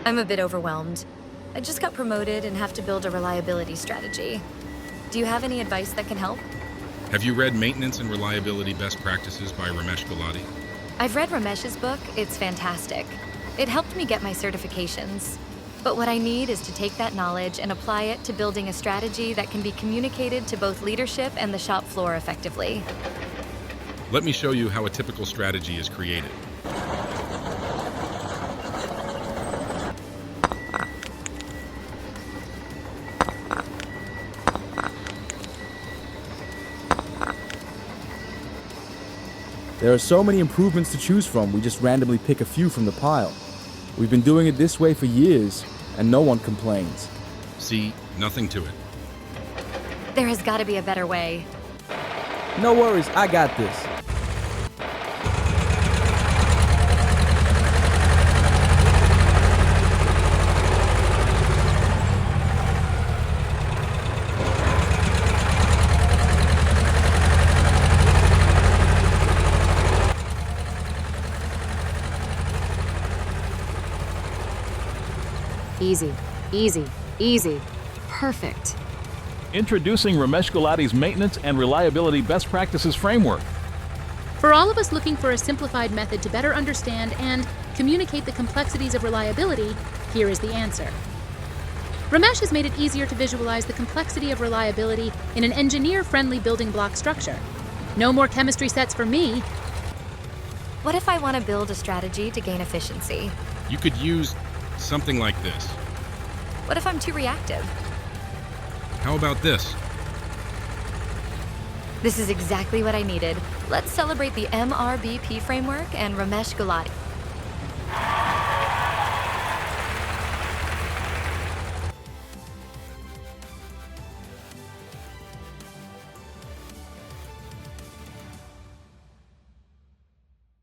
I'm a bit overwhelmed. I just got promoted and have to build a reliability strategy. Do you have any advice that can help? Have you read Maintenance and Reliability Best Practices by Ramesh Gulati? I've read Ramesh's book. It's fantastic. It helped me get my certifications. But what I need is to take that knowledge and apply it to building a strategy that can be communicated to both leadership and the shop floor effectively. Let me show you how a typical strategy is created. There are so many improvements to choose from, we just randomly pick a few from the pile. We've been doing it this way for years, and no one complains. See, nothing to it. There has got to be a better way. No worries, I got this. Easy, easy, easy. Perfect. Introducing Ramesh Gulati's Maintenance and Reliability Best Practices Framework. For all of us looking for a simplified method to better understand and communicate the complexities of reliability, here is the answer. Ramesh has made it easier to visualize the complexity of reliability in an engineer-friendly building block structure. No more chemistry sets for me. What if I want to build a strategy to gain efficiency? You could use something like this. What if I'm too reactive? How about this? This is exactly what I needed. Let's celebrate the MRBP framework and Ramesh Gulati.